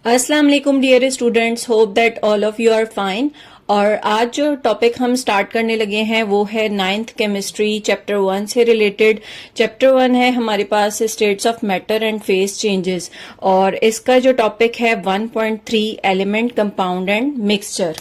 अस्सलाम वालेकुम dear students, hope that all of you are fine. और आज जो टॉपिक हम स्टार्ट करने लगे हैं वो है 9th केमिस्ट्री चैप्टर 1 से रिलेटेड। चैप्टर 1 है हमारे पास states of matter and phase changes, और इसका जो टॉपिक है 1.3 एलिमेंट, कंपाउंड एंड मिक्सचर।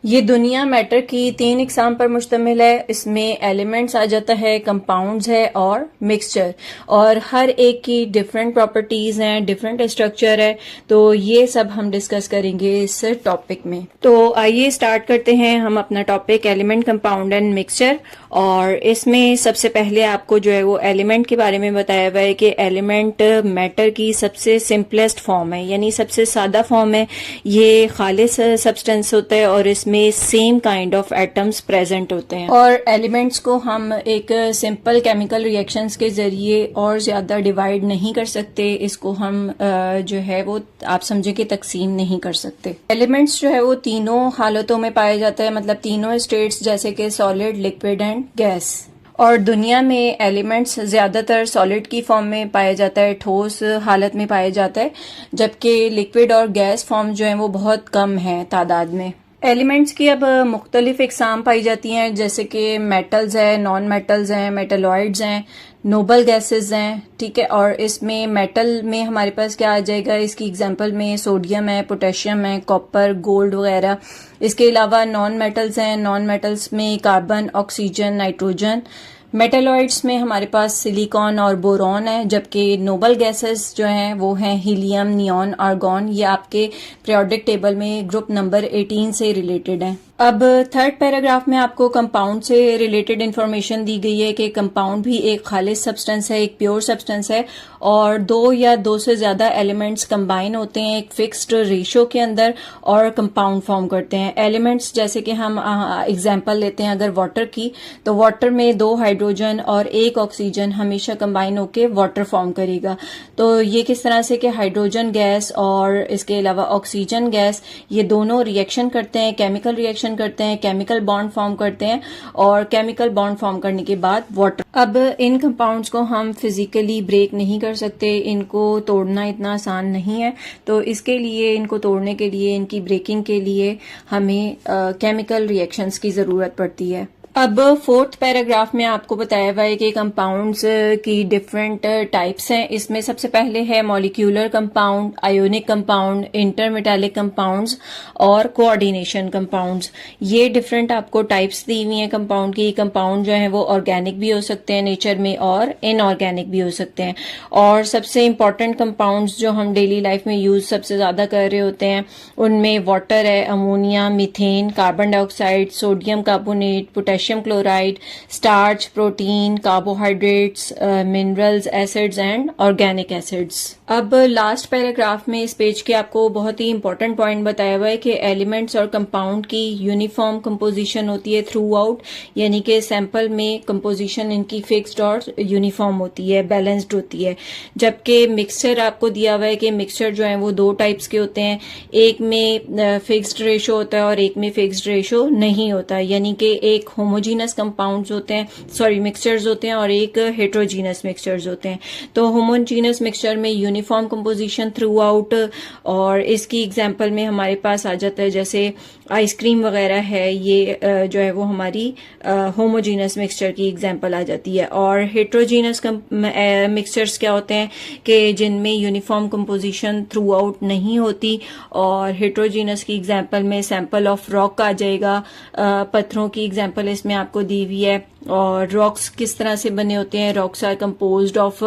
ये दुनिया मैटर की 3 इकसाम पर मुश्तमिल है। इसमें एलिमेंट्स आ जाता है, कंपाउंड्स है और मिक्सचर, और हर एक की डिफरेंट प्रॉपर्टीज हैं, डिफरेंट स्ट्रक्चर है। तो ये सब हम डिस्कस करेंगे इस टॉपिक में। तो आइए स्टार्ट करते हैं हम अपना topic element, compound and mixture. और इसमें सबसे पहले आपको जो है वो एलिमेंट के बारे में बताया हुआ है कि एलिमेंट मैटर की सबसे सिंपलेस्ट फॉर्म है, यानी सबसे सादा फॉर्म है। ये खालिस सब्सटेंस होता है और इसमें same kind of atoms present होते हैं। और एलिमेंट्स को हम एक सिंपल केमिकल रिएक्शंस के जरिए और ज्यादा डिवाइड नहीं कर सकते। इसको हम जो है वो आप समझे कि तकसीम नहीं कर सकते। एलिमेंट्स जो है वो तीनों हालतों में पाया जाता है, मतलब तीनों स्टेट्स, जैसे कि सॉलिड, लिक्विड एंड गैस। और दुनिया में एलिमेंट्स ज्यादातर सॉलिड की फॉर्म में पाया जाता है, ठोस हालत में पाया जाता है, जबकि लिक्विड और गैस फॉर्म जो है वो बहुत कम है तादाद में। एलिमेंट्स की अब मुख्तलिफ इकसाम पाई जाती हैं, जैसे कि मेटल्स है, नॉन मेटल्स हैं, मेटलॉइड्स हैं, नोबल गैसेस हैं, ठीक है। और इसमें मेटल में हमारे पास क्या आ जाएगा, इसकी एग्जांपल में सोडियम है, पोटेशियम है, कॉपर, गोल्ड वगैरह। इसके अलावा नॉन मेटल्स हैं, नॉन मेटल्स में कार्बन, ऑक्सीजन, नाइट्रोजन। मेटलॉइड्स में हमारे पास सिलिकॉन और बोरॉन है, जबकि नोबल गैसेस जो हैं वो हैं हीलियम, नियॉन, आर्गॉन। ये आपके पीरियोडिक टेबल में ग्रुप नंबर 18 से रिलेटेड है। अब थर्ड पैराग्राफ में आपको कंपाउंड से रिलेटेड इंफॉर्मेशन दी गई है कि कंपाउंड भी एक खालिस सब्सटेंस है, एक प्योर सब्सटेंस है, और दो या दो से ज्यादा एलिमेंट्स कंबाइन होते हैं एक फिक्स्ड रेशियो के अंदर और कंपाउंड फॉर्म करते हैं। एलिमेंट्स जैसे कि हम एग्जांपल लेते हैं अगर वाटर की, तो वाटर में 2 हाइड्रोजन और 1 ऑक्सीजन हमेशा कंबाइन होके वाटर फॉर्म करेगा। तो ये किस तरह से कि हाइड्रोजन गैस और इसके अलावा ऑक्सीजन गैस, ये दोनों रिएक्शन करते हैं, केमिकल रिएक्शन करते हैं, केमिकल बॉन्ड फॉर्म करते हैं, और केमिकल बॉन्ड फॉर्म करने के बाद वाटर। अब इन कंपाउंड्स को हम फिजिकली ब्रेक नहीं कर सकते, इनको तोड़ना इतना आसान नहीं है। तो इसके लिए, इनको तोड़ने के लिए, इनकी ब्रेकिंग के लिए हमें केमिकल रिएक्शंस की जरूरत पड़ती है। अब फोर्थ पैराग्राफ में आपको बताया हुआ है कि कंपाउंड्स की डिफरेंट टाइप्स हैं। इसमें सबसे पहले है molecular compound, ionic compound, intermetallic compounds और कोऑर्डिनेशन कंपाउंड्स। ये डिफरेंट आपको टाइप्स दी हुई हैं कंपाउंड की। कंपाउंड जो है वो ऑर्गेनिक भी हो सकते हैं नेचर में और इनऑर्गेनिक भी हो सकते हैं। और सबसे इंपॉर्टेंट कंपाउंड्स जो हम डेली लाइफ में यूज सबसे ज्यादा कर रहे होते हैं उनमें वाटर है, ammonia, methane, carbon dioxide, sodium carbonate, potassium chloride, starch, protein, carbohydrates, minerals, acids and organic acids. अब लास्ट पैराग्राफ में इस पेज के आपको बहुत ही इंपॉर्टेंट पॉइंट बताया हुआ है कि एलिमेंट्स और कंपाउंड की यूनिफॉर्म कंपोजिशन होती है थ्रू आउट, यानी कि सैंपल में कंपोजिशन इनकी फिक्स्ड और यूनिफॉर्म होती है, बैलेंस्ड होती है। जबकि मिक्सचर आपको दिया हुआ है कि मिक्सचर जो है वो 2 टाइप्स के होते हैं, एक में फिक्स्ड रेशो होता है और एक में फिक्स्ड रेशो नहीं होता, यानी कि एक होमोजीनस कंपाउंड्स होते हैं, सॉरी मिक्सचर्स होते हैं, और एक हेट्रोजीनस मिक्सचर्स होते हैं। तो होमोजीनस मिक्सचर में यूनिफॉर्म कंपोजिशन थ्रू आउट, और इसकी एग्जांपल में हमारे पास आ जाता है जैसे आइसक्रीम वगैरह है, ये जो है वो हमारी होमोजीनस मिक्सचर की एग्जांपल आ जाती है। और हेट्रोजीनस मिक्सचर्स क्या होते हैं कि जिनमें यूनिफॉर्म कंपोजिशन थ्रू आउट नहीं होती, और हेट्रोजीनस की एग्जांपल में सैंपल ऑफ रॉक आ जाएगा, पत्थरों की एग्जांपल इसमें आपको दी हुई है। और रॉक्स किस तरह से बने होते हैं, rocks are composed of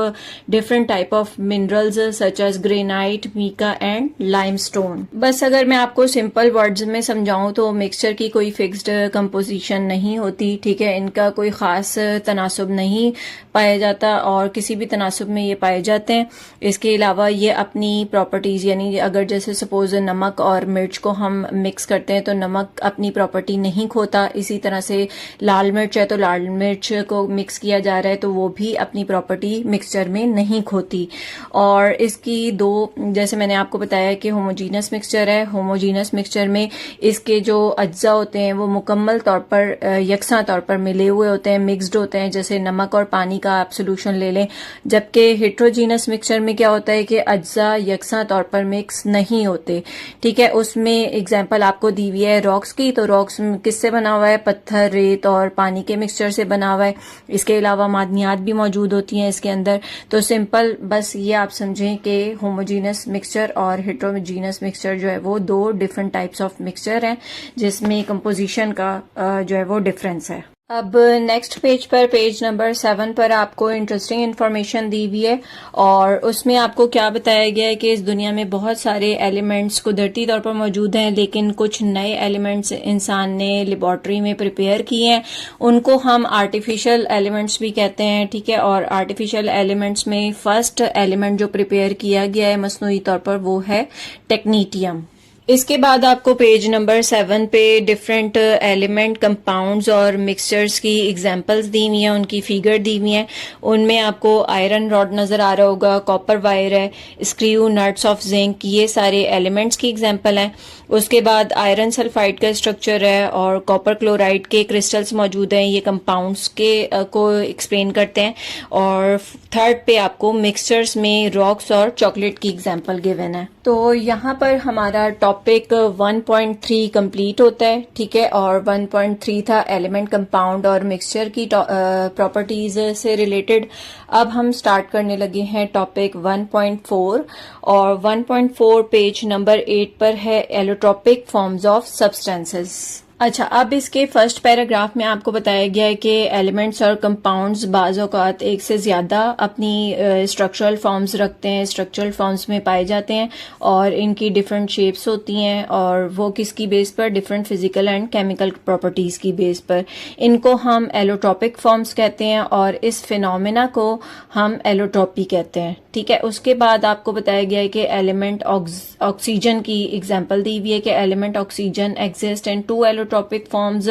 different type of minerals such as granite, mica and limestone. बस अगर मैं आपको सिंपल वर्ड्स में समझाऊं तो मिक्सचर की कोई फिक्स्ड कंपोजिशन नहीं होती, ठीक है। इनका कोई खास तनासुब नहीं पाया जाता, और किसी भी तनासुब में ये पाए जाते हैं। इसके अलावा ये अपनी प्रॉपर्टीज, यानी अगर जैसे सपोज नमक और मिर्च को हम मिक्स करते हैं तो नमक अपनी प्रॉपर्टी नहीं खोता, इसी तरह से लाल मिर्च है तो लाल मिर्च को मिक्स किया जा रहा है तो वो भी अपनी प्रॉपर्टी मिक्सचर में नहीं खोती। और इसकी दो, जैसे मैंने आपको बताया कि होमोजीनस मिक्सचर है, होमोजीनस मिक्सचर में इसके जो अज्जा होते हैं वो मुकम्मल तौर पर यकसा तौर पर मिले हुए होते हैं, मिक्स्ड होते हैं, जैसे नमक और पानी का आप सोल्यूशन ले लें। जबकि हेट्रोजीनस मिक्सचर में क्या होता है कि अज्जा यकसा तौर पर मिक्स नहीं होते। ठीक है, उसमें एग्जांपल आपको दी हुई है रॉक्स की, तो रॉक्स किससे बना हुआ है? पत्थर, रेत और पानी के मिक्सचर से बना हुआ है। इसके अलावा मादनियात भी मौजूद होती हैं इसके अंदर। तो सिंपल बस ये आप समझें कि होमोजीनस मिक्सचर और हेट्रोजीनस मिक्सचर जो है वो दो डिफरेंट टाइप्स ऑफ मिक्सचर हैं जिसमें कंपोजिशन का जो है वो डिफरेंस है। अब नेक्स्ट पेज पर, पेज नंबर 7 पर आपको इंटरेस्टिंग इन्फॉर्मेशन दी हुई है और उसमें आपको क्या बताया गया है कि इस दुनिया में बहुत सारे एलिमेंट्स कुदरती तौर पर मौजूद हैं, लेकिन कुछ नए एलिमेंट्स इंसान ने लेबॉर्ट्री में प्रिपेयर किए हैं। उनको हम आर्टिफिशियल एलिमेंट्स भी कहते हैं। ठीक है, और आर्टिफिशियल एलिमेंट्स में फर्स्ट एलिमेंट जो प्रिपेयर किया गया है मसनूई तौर पर वो है टेक्नीटियम। इसके बाद आपको पेज नंबर 7 पे डिफरेंट एलिमेंट कंपाउंड्स और मिक्सचर्स की एग्जांपल्स दी हुई हैं, उनकी फिगर दी हुई हैं। उनमें आपको आयरन रॉड नजर आ रहा होगा, कॉपर वायर है, स्क्रू, नट्स ऑफ जिंक, ये सारे एलिमेंट्स की एग्जांपल हैं। उसके बाद आयरन सल्फाइड का स्ट्रक्चर है और कॉपर क्लोराइड के क्रिस्टल्स मौजूद हैं, ये कंपाउंड्स के को एक्सप्लेन करते हैं। और थर्ड पे आपको मिक्सचर्स में रॉक्स और चॉकलेट की एग्जांपल गिवन है। तो यहाँ पर हमारा टॉपिक 1.3 कंप्लीट होता है। ठीक है, और 1.3 था एलिमेंट, कंपाउंड और मिक्सचर की प्रॉपर्टीज से रिलेटेड। अब हम स्टार्ट करने लगे हैं टॉपिक 1.4 और 1.4 पेज नंबर 8 पर है एलोट्रोपिक फॉर्म्स ऑफ सब्सटेंसेस। अच्छा, अब इसके फर्स्ट पैराग्राफ में आपको बताया गया है कि एलिमेंट्स और कंपाउंड्स बाज़ औक़ात एक से ज़्यादा अपनी स्ट्रक्चरल फॉर्म्स रखते हैं, स्ट्रक्चरल फॉर्म्स में पाए जाते हैं और इनकी डिफरेंट शेप्स होती हैं और वो किसकी बेस पर? Different physical and chemical properties की बेस पर। इनको हम एलोट्रोपिक फॉर्म्स कहते हैं और इस फिनोमेना को हम एलोट्रोपी कहते हैं। ठीक है, उसके बाद आपको बताया गया है कि एलिमेंट ऑक्सीजन की एग्जाम्पल दी हुई है कि element oxygen exist in two allotropic forms,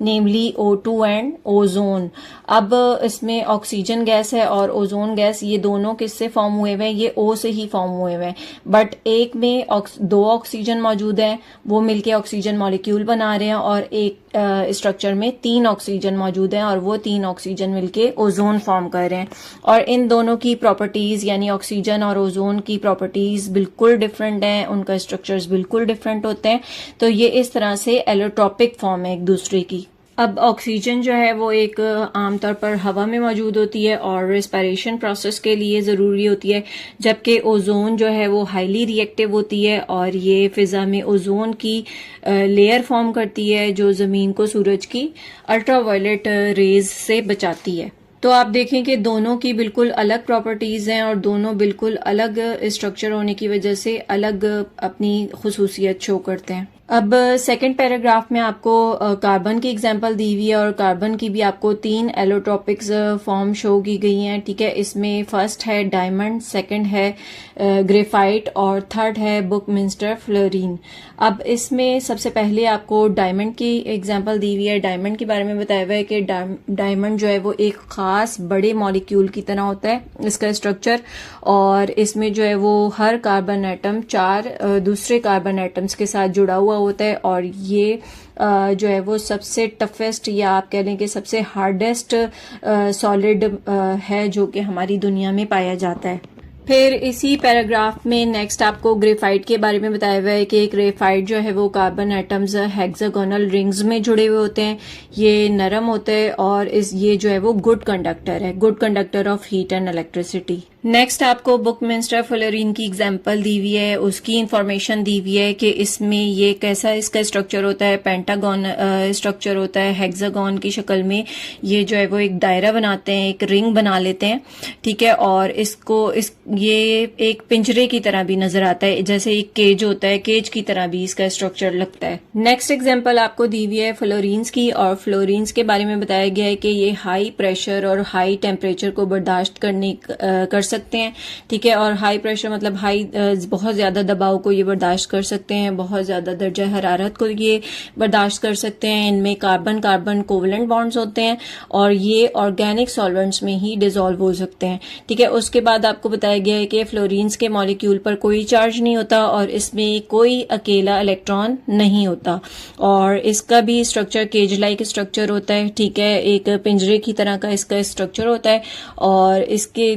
namely O2 and ozone. अब इसमें ऑक्सीजन गैस है और ओजोन गैस, ये दोनों किससे फॉर्म हुए हुए हैं? ये O से ही फॉर्म हुए हुए हैं। बट एक में दो ऑक्सीजन मौजूद है, वो मिलके ऑक्सीजन मॉलिक्यूल बना रहे हैं, और एक स्ट्रक्चर में 3 ऑक्सीजन मौजूद हैं और वो 3 ऑक्सीजन मिलके ओजोन फॉर्म कर रहे हैं। और इन दोनों की प्रॉपर्टीज, यानी ऑक्सीजन और ओजोन की प्रॉपर्टीज बिल्कुल डिफरेंट हैं, उनका स्ट्रक्चर्स बिल्कुल डिफरेंट होते हैं। तो ये इस तरह से एलोट्रोपिक फॉर्म है एक दूसरे की। अब ऑक्सीजन जो है वो एक आमतौर पर हवा में मौजूद होती है और रेस्पिरेशन प्रोसेस के लिए ज़रूरी होती है, जबकि ओजोन जो है वो हाईली रिएक्टिव होती है और ये फिज़ा में ओजोन की लेयर फॉर्म करती है जो ज़मीन को सूरज की अल्ट्रावायलेट रेज से बचाती है। तो आप देखें कि दोनों की बिल्कुल अलग प्रॉपर्टीज़ हैं और दोनों बिल्कुल अलग स्ट्रक्चर होने की वजह से अलग अपनी खुसूसियत शो करते हैं। अब सेकंड पैराग्राफ में आपको कार्बन की एग्जांपल दी हुई है और कार्बन की भी आपको 3 एलोट्रोपिक्स फॉर्म शो की गई हैं। ठीक है, इसमें फर्स्ट है डायमंड, सेकंड है ग्रेफाइट और थर्ड है बुकमिंस्टर फ्लोरीन। अब इसमें सबसे पहले आपको डायमंड की एग्जांपल दी हुई है। डायमंड के बारे में बताया हुआ है कि डायमंड जो है वो एक खास बड़े मॉलिक्यूल की तरह होता है इसका स्ट्रक्चर, और इसमें जो है वो हर कार्बन एटम 4 दूसरे कार्बन एटम्स के साथ जुड़ा हुआ होता है और ये जो है वो सबसे टफेस्ट या आप कह लें कि सबसे हार्डेस्ट सॉलिड है जो कि हमारी दुनिया में पाया जाता है। फिर इसी पैराग्राफ में नेक्स्ट आपको ग्रेफाइट के बारे में बताया हुआ है कि ग्रेफाइट जो है वो कार्बन एटम्स हेक्सागोनल रिंग्स में जुड़े हुए होते हैं, ये नरम होते हैं और ये जो है वो गुड कंडक्टर है, good conductor of heat and electricity. Next आपको बुकमिंस्टर फ्लोरीन की एग्जांपल दी हुई है, उसकी इंफॉर्मेशन दी हुई है कि इसमें ये कैसा इसका स्ट्रक्चर होता है, पेंटागन स्ट्रक्चर होता है, हेक्सागोन की शक्ल में ये जो है वो एक दायरा बनाते हैं, एक रिंग बना लेते हैं। ठीक है, और इसको ये एक पिंजरे की तरह भी नजर आता है, जैसे एक केज होता है, केज की तरह भी इसका स्ट्रक्चर लगता है। नेक्स्ट एग्जांपल आपको दी हुई है फ्लोरीन्स की, और फ्लोरीन्स के बारे में बताया गया है कि ये हाई प्रेशर और हाई टेम्परेचर को बर्दाश्त कर सकते हैं, ठीक है। और हाई प्रेशर मतलब हाई बहुत ज्यादा दबाव को ये बर्दाश्त कर सकते हैं, बहुत ज्यादा दर्जा हरारत को ये बर्दाश्त कर सकते हैं। इनमें कार्बन कार्बन कोवलेंट बॉन्ड्स होते हैं और ये ऑर्गेनिक सॉल्वेंट्स में ही डिसॉल्व हो सकते हैं, ठीक है। उसके बाद आपको बताया गया है कि फ्लोरीन्स के मॉलिक्यूल पर कोई चार्ज नहीं होता और इसमें कोई अकेला इलेक्ट्रॉन नहीं होता, और इसका भी स्ट्रक्चर केज लाइक स्ट्रक्चर होता है, ठीक है। एक पिंजरे की तरह का इसका स्ट्रक्चर होता है और इसके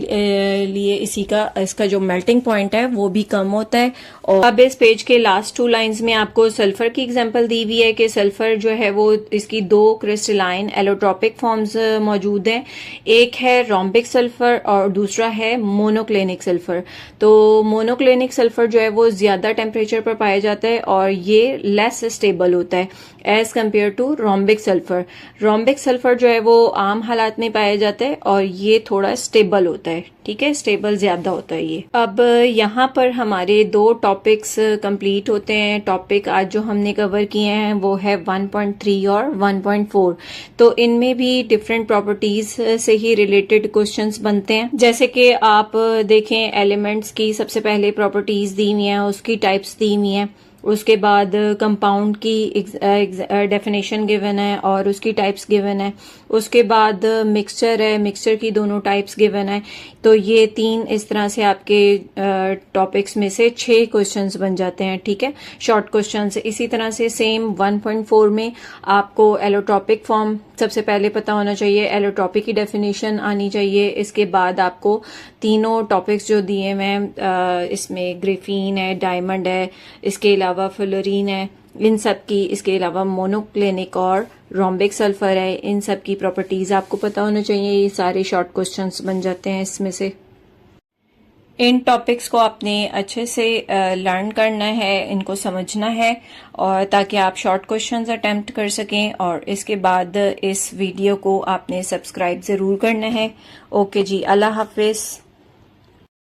लिए इसका जो मेल्टिंग पॉइंट है वो भी कम होता है। और अब इस पेज के लास्ट 2 लाइंस में आपको सल्फर की एग्जांपल दी हुई है कि सल्फर जो है वो इसकी 2 क्रिस्टलाइन एलोट्रोपिक फॉर्म्स मौजूद हैं। एक है रोम्बिक सल्फर और दूसरा है मोनोक्लिनिक सल्फर। तो मोनोक्लिनिक सल्फर जो है वो ज्यादा टेम्परेचर पर पाया जाता है और ये लेस स्टेबल होता है as compare to rhombic sulphur. Rhombic sulphur जो है वो आम हालात में पाया जाता है और ये थोड़ा स्टेबल होता है, ठीक है, स्टेबल ज्यादा होता है ये। अब यहाँ पर हमारे 2 टॉपिक्स कंप्लीट होते हैं। टॉपिक आज जो हमने कवर किए हैं वो है 1.3 और 1.4। तो इनमें भी डिफरेंट प्रॉपर्टीज से ही रिलेटेड क्वेश्चंस बनते हैं। जैसे कि आप देखें, एलिमेंट्स की सबसे पहले प्रॉपर्टीज दी हुई हैं, उसकी टाइप्स दी हुई हैं, उसके बाद कंपाउंड की डेफिनेशन गिवन है और उसकी टाइप्स गिवन है, उसके बाद मिक्सचर है, मिक्सचर की दोनों टाइप्स गिवन है। तो ये 3 इस तरह से आपके टॉपिक्स में से 6 क्वेश्चंस बन जाते हैं, ठीक है, शॉर्ट क्वेश्चंस। इसी तरह से सेम 1.4 में आपको एलोट्रोपिक फॉर्म सबसे पहले पता होना चाहिए, एलोट्रोपिक की डेफिनेशन आनी चाहिए। इसके बाद आपको तीनों टॉपिक्स जो दिए हैं, इसमें ग्रेफीन है, डायमंड है, इसके अलावा फ्लोरीन है, इन सब की, इसके अलावा मोनोक्लिनिक और रोम्बिक सल्फर है, इन सब की प्रॉपर्टीज आपको पता होना चाहिए। ये सारे शॉर्ट क्वेश्चंस बन जाते हैं इसमें से। इन टॉपिक्स को आपने अच्छे से लर्न करना है, इनको समझना है, और ताकि आप शॉर्ट क्वेश्चंस अटेम्प्ट कर सकें। और इसके बाद इस वीडियो को आपने सब्सक्राइब ज़रूर करना है। ओके जी, अल्लाह हाफिज़।